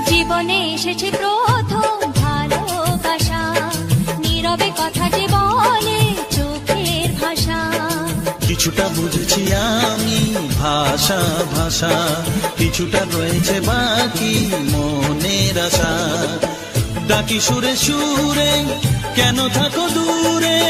জীবনে এসেছে প্রথম ভালোবাসা, নীরবে কথা যে বলে চোখের ভাষা। কিছুটা বুঝেছি আমি ভাষা ভাষা, কিছুটা রয়েছে বাকি মনের আশা। ডাকি সুরে সুরে কেন থাকো দূরে,